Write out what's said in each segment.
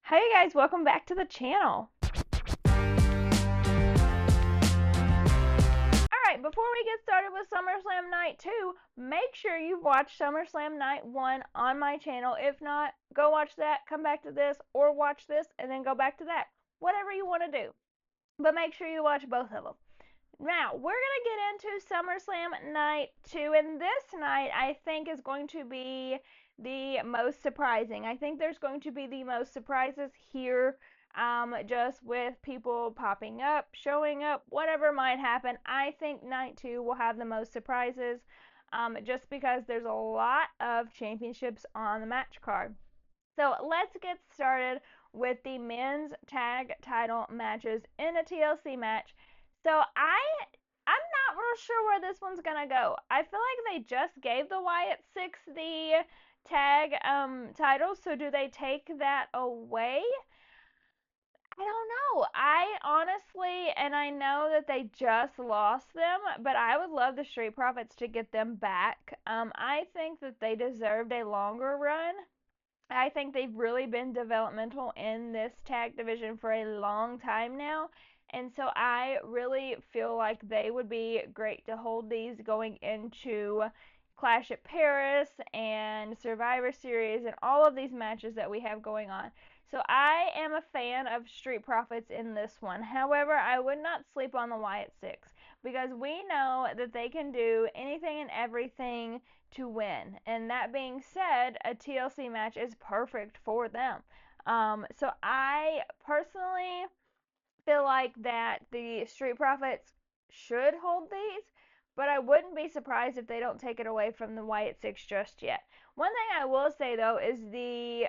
Hey guys, welcome back to the channel. Alright, before we get started with SummerSlam Night 2, make sure you've watched SummerSlam Night 1 on my channel. If not, go watch that, come back to this, or watch this, and then go back to that. Whatever you want to do. But make sure you watch both of them. Now, we're going to get into SummerSlam Night 2, and this night I think is going to be the most surprising. I think there's going to be the most surprises here, just with people popping up, showing up, whatever might happen. I think Night 2 will have the most surprises, just because there's a lot of championships on the match card. So let's get started with the men's tag title matches in a TLC match. So I'm not real sure where this one's gonna go. I feel like they just gave the Wyatt Six the tag title, so do they take that away? I don't know. I honestly, and I know that they just lost them, but I would love the Street Profits to get them back. I think that they deserved a longer run. I think they've really been developmental in this tag division for a long time now. And so I really feel like they would be great to hold these going into Clash at Paris and Survivor Series and all of these matches that we have going on. So I am a fan of Street Profits in this one. However, I would not sleep on the Wyatt Six because we know that they can do anything and everything to win. And that being said, a TLC match is perfect for them. So I personally feel like that the Street Profits should hold these, but I wouldn't be surprised if they don't take it away from the Wyatt Six just yet. One thing I will say though is the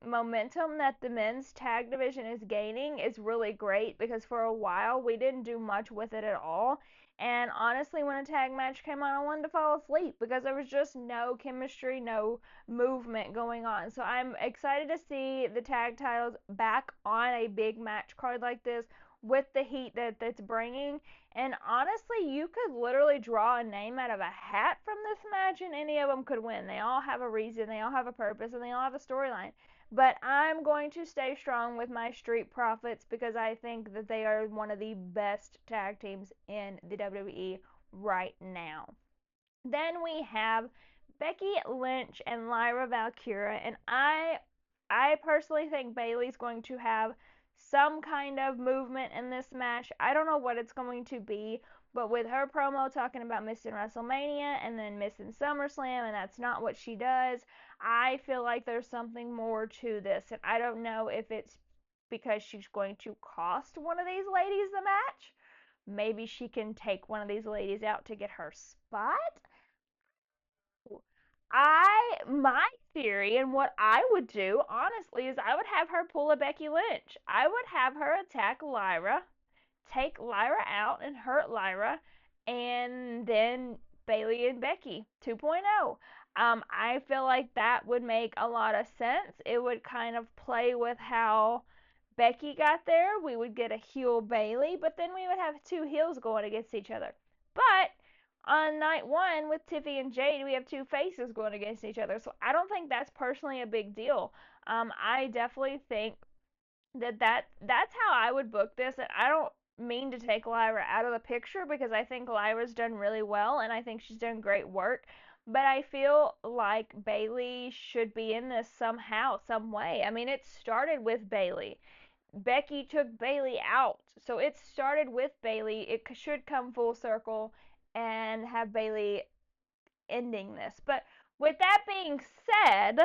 momentum that the men's tag division is gaining is really great because for a while we didn't do much with it at all. And honestly, when a tag match came on, I wanted to fall asleep because there was just no chemistry, no movement going on. So I'm excited to see the tag titles back on a big match card like this with the heat that's bringing. And honestly, you could literally draw a name out of a hat from this match, and any of them could win. They all have a reason, they all have a purpose, and they all have a storyline. But I'm going to stay strong with my Street Profits because I think that they are one of the best tag teams in the WWE right now. Then we have Becky Lynch and Lyra Valkyria, and I personally think Bayley's going to have some kind of movement in this match. I don't know what it's going to be, but with her promo talking about missing WrestleMania and then missing SummerSlam, and that's not what she does, I feel like there's something more to this, and I don't know if it's because she's going to cost one of these ladies the match. Maybe she can take one of these ladies out to get her spot. My theory and what I would do, honestly, is I would have her pull a Becky Lynch. I would have her attack Lyra, take Lyra out and hurt Lyra, and then Bayley and Becky 2.0. I feel like that would make a lot of sense. It would kind of play with how Becky got there. We would get a heel Bayley, but then we would have two heels going against each other. But on night one with Tiffy and Jade, we have two faces going against each other. So I don't think that's personally a big deal. I definitely think that's how I would book this. And I don't mean to take Lyra out of the picture because I think Lyra's done really well and I think she's done great work. But I feel like Bayley should be in this somehow, some way. I mean, it started with Bayley. Becky took Bayley out. So it started with Bayley. It should come full circle and have Bayley ending this. But with that being said,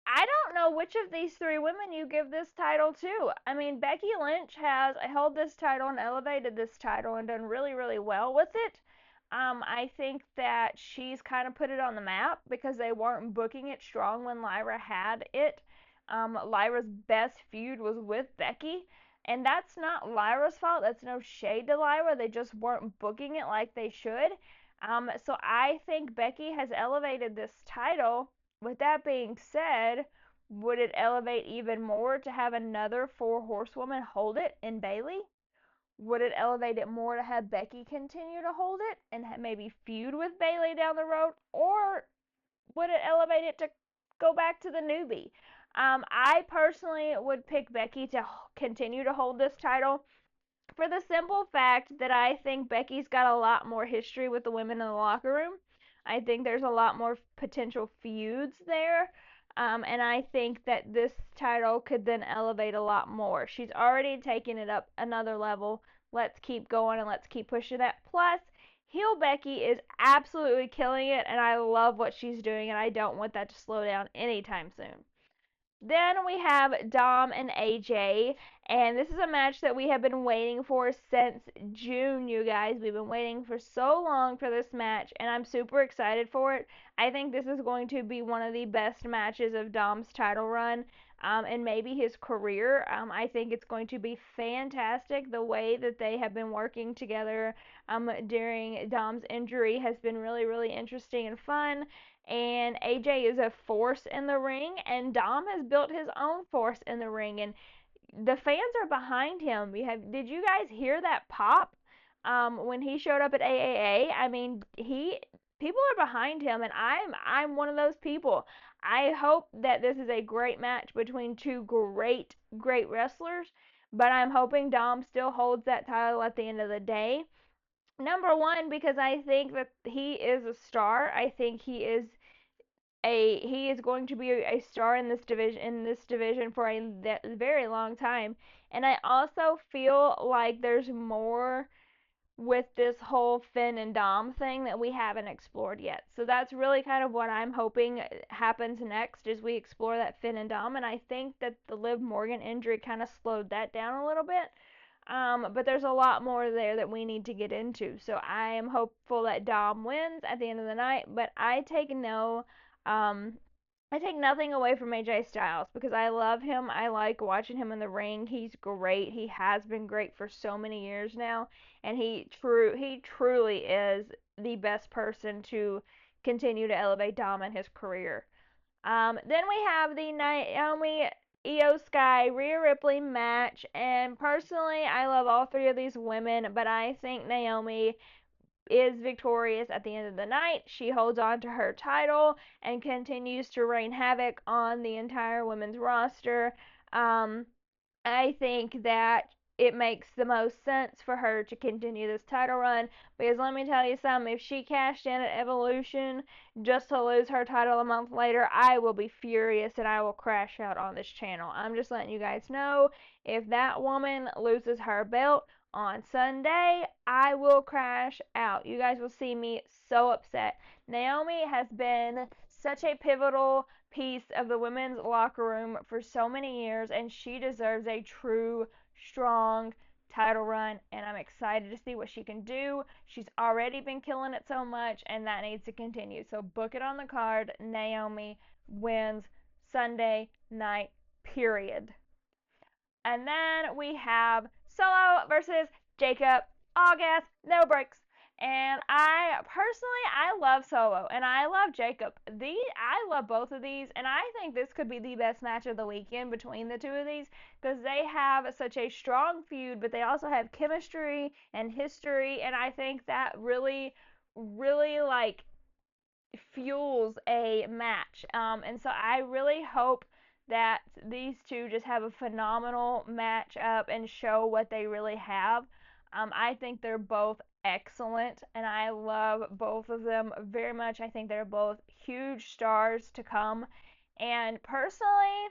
I don't know which of these three women you give this title to. I mean, Becky Lynch has held this title and elevated this title and done really, really well with it. I think that she's kind of put it on the map because they weren't booking it strong when Lyra had it. Lyra's best feud was with Becky, and that's not Lyra's fault. That's no shade to Lyra. They just weren't booking it like they should. So I think Becky has elevated this title. With that being said, would it elevate even more to have another four horsewoman hold it in Bayley? Would it elevate it more to have Becky continue to hold it and maybe feud with Bayley down the road? Or would it elevate it to go back to the newbie? I personally would pick Becky to continue to hold this title for the simple fact that I think Becky's got a lot more history with the women in the locker room. I think there's a lot more potential feuds there. And I think that this title could then elevate a lot more. She's already taken it up another level. Let's keep going and let's keep pushing that. Plus, heel Becky is absolutely killing it, and I love what she's doing, and I don't want that to slow down anytime soon. Then we have Dom and AJ, and this is a match that we have been waiting for since June, you guys. We've been waiting for so long for this match, and I'm super excited for it. I think this is going to be one of the best matches of Dom's title run, and maybe his career. I think it's going to be fantastic. The way that they have been working together during Dom's injury has been really, really interesting and fun, and AJ is a force in the ring, and Dom has built his own force in the ring, and the fans are behind him. Did you guys hear that pop when he showed up at AAA? I mean, he people are behind him, and I'm one of those people. I hope that this is a great match between two great wrestlers, but I'm hoping Dom still holds that title at the end of the day. Number one, because I think that he is a star. I think he is going to be a star in this division for a very long time. And I also feel like there's more with this whole Finn and Dom thing that we haven't explored yet. So that's really kind of what I'm hoping happens next as we explore that Finn and Dom. And I think that the Liv Morgan injury kind of slowed that down a little bit. But there's a lot more there that we need to get into. So I am hopeful that Dom wins at the end of the night. But um, I take nothing away from AJ Styles because I love him. I like watching him in the ring. He's great. He has been great for so many years now, and he truly is the best person to continue to elevate Dom in his career. Then we have the Naomi Io Sky Rhea Ripley match, and personally, I love all three of these women, but I think Naomi is victorious at the end of the night. She holds on to her title and continues to reign havoc on the entire women's roster. Um, I think that it makes the most sense for her to continue this title run because let me tell you something, if she cashed in at Evolution just to lose her title a month later, I will be furious and I will crash out on this channel. I'm just letting you guys know, if that woman loses her belt on Sunday, I will crash out. You guys will see me so upset. Naomi has been such a pivotal piece of the women's locker room for so many years, and she deserves a true, strong title run, and I'm excited to see what she can do. She's already been killing it so much, and that needs to continue. So book it on the card. Naomi wins Sunday night, period. And then we have Solo versus Jacob. All gas, no brakes. And I love Solo and I love Jacob. I love both of these, and I think this could be the best match of the weekend between the two of these because they have such a strong feud, but they also have chemistry and history, and I think that really like fuels a match. And so I really hope that these two just have a phenomenal match up and show what they really have. I think they're both excellent, and I love both of them very much. I think they're both huge stars to come. And personally,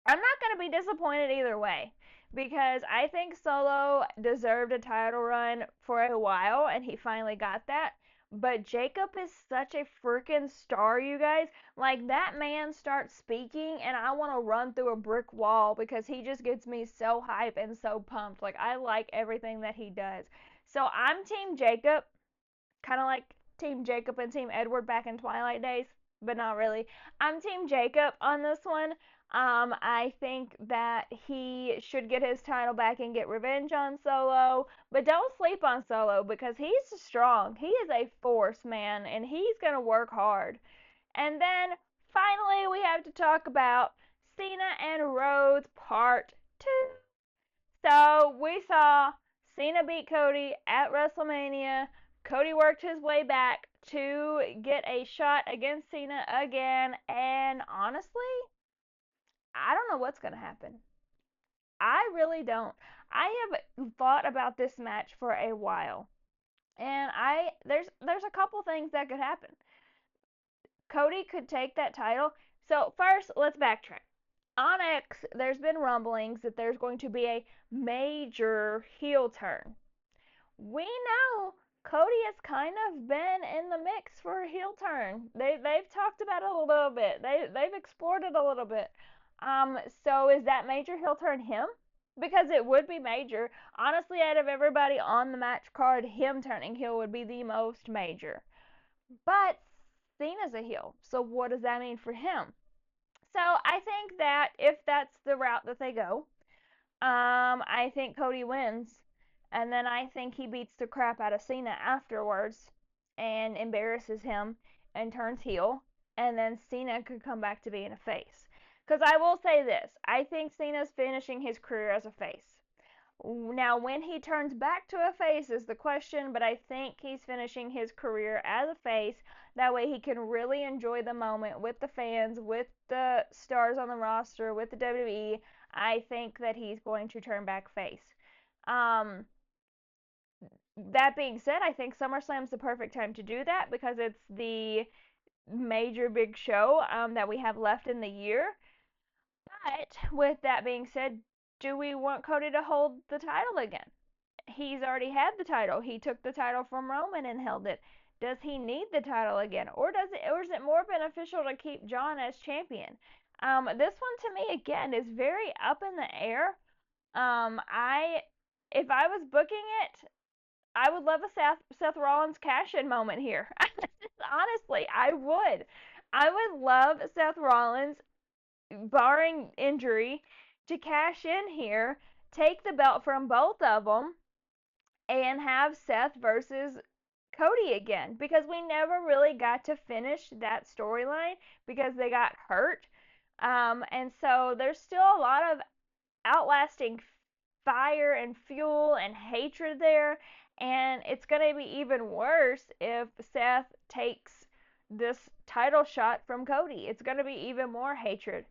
I'm not going to be disappointed either way because I think Solo deserved a title run for a while and he finally got that. But Jacob is such a freaking star, you guys. Like, that man starts speaking and I want to run through a brick wall because he just gets me so hype and so pumped. Like, I like everything that he does. So I'm Team Jacob, kind of like Team Jacob and Team Edward back in Twilight days, but not really. I'm Team Jacob on this one. I think that he should get his title back and get revenge on Solo, but don't sleep on Solo because he's strong. He is a force, man, and he's going to work hard. And then finally, we have to talk about Cena and Rhodes Part 2. So we saw Cena beat Cody at WrestleMania. Cody worked his way back to get a shot against Cena again, and honestly, I don't know what's going to happen. I really don't. I have thought about this match for a while. And there's a couple things that could happen. Cody could take that title. So first, let's backtrack. On X, there's been rumblings that there's going to be a major heel turn. We know Cody has kind of been in the mix for a heel turn. They've talked about it a little bit. They've explored it a little bit. So is that major heel turn him? Because it would be major. Honestly, out of everybody on the match card, him turning heel would be the most major. But Cena's a heel, so what does that mean for him? So I think that if that's the route that they go, I think Cody wins, and then I think he beats the crap out of Cena afterwards and embarrasses him and turns heel, and then Cena could come back to being a face. Because I will say this, I think Cena's finishing his career as a face. Now, when he turns back to a face is the question, but I think he's finishing his career as a face. That way, he can really enjoy the moment with the fans, with the stars on the roster, with the WWE. I think that he's going to turn back face. Um, that being said, I think SummerSlam's the perfect time to do that because it's the major big show that we have left in the year. But with that being said, do we want Cody to hold the title again? He's already had the title. He took the title from Roman and held it. Does he need the title again, or is it more beneficial to keep John as champion? This one to me again is very up in the air. I if I was booking it, I would love a Seth Rollins cash in moment here. Honestly, I would. I would love Seth Rollins, barring injury, to cash in here, take the belt from both of them, and have Seth versus Cody again because we never really got to finish that storyline because they got hurt. And so there's still a lot of outlasting fire and fuel and hatred there. And it's going to be even worse if Seth takes this title shot from Cody. It's going to be even more hatred.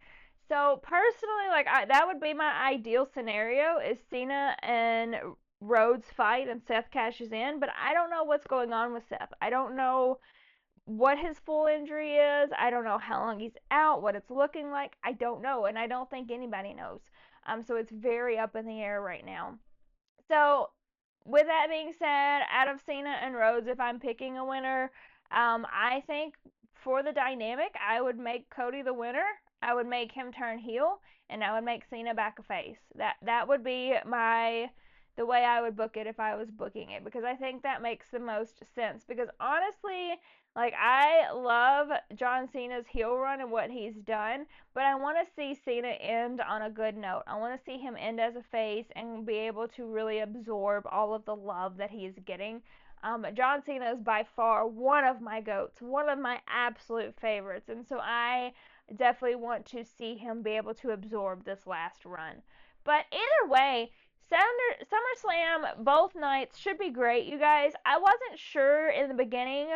So personally, that would be my ideal scenario is Cena and Rhodes fight and Seth cashes in, but I don't know what's going on with Seth. I don't know what his full injury is. I don't know how long he's out, what it's looking like. I don't know, and I don't think anybody knows. So it's very up in the air right now. So, with that being said, out of Cena and Rhodes, if I'm picking a winner, I think for the dynamic, I would make Cody the winner. I would make him turn heel, and I would make Cena back a face. That would be the way I would book it if I was booking it because I think that makes the most sense. Because honestly, I love John Cena's heel run and what he's done, but I want to see Cena end on a good note. I want to see him end as a face and be able to really absorb all of the love that he is getting. John Cena is by far one of my goats, one of my absolute favorites, and so I definitely want to see him be able to absorb this last run. But either way, SummerSlam both nights should be great, you guys. I wasn't sure in the beginning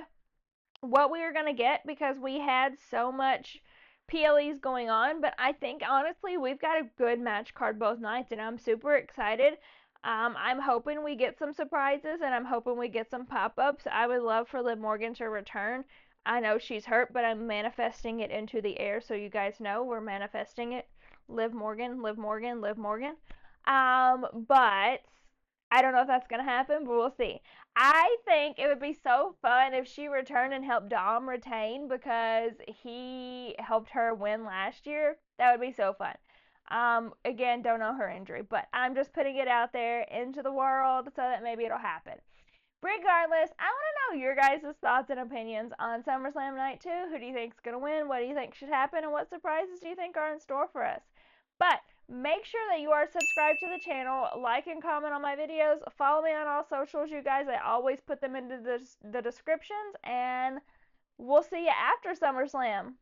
what we were going to get because we had so much PLEs going on, but I think honestly we've got a good match card both nights, and I'm super excited. I'm hoping we get some surprises, and I'm hoping we get some pop ups. I would love for Liv Morgan to return. I know she's hurt, but I'm manifesting it into the air so you guys know we're manifesting it. Liv Morgan, Liv Morgan, Liv Morgan. But I don't know if that's gonna happen, but we'll see. I think it would be so fun if she returned and helped Dom retain because he helped her win last year. That would be so fun. Again, don't know her injury, but I'm just putting it out there into the world so that maybe it'll happen. Regardless, I want to know your guys' thoughts and opinions on SummerSlam Night 2. Who do you think is going to win? What do you think should happen? And what surprises do you think are in store for us? But make sure that you are subscribed to the channel, like and comment on my videos, follow me on all socials, you guys. I always put them into the descriptions, and we'll see you after SummerSlam.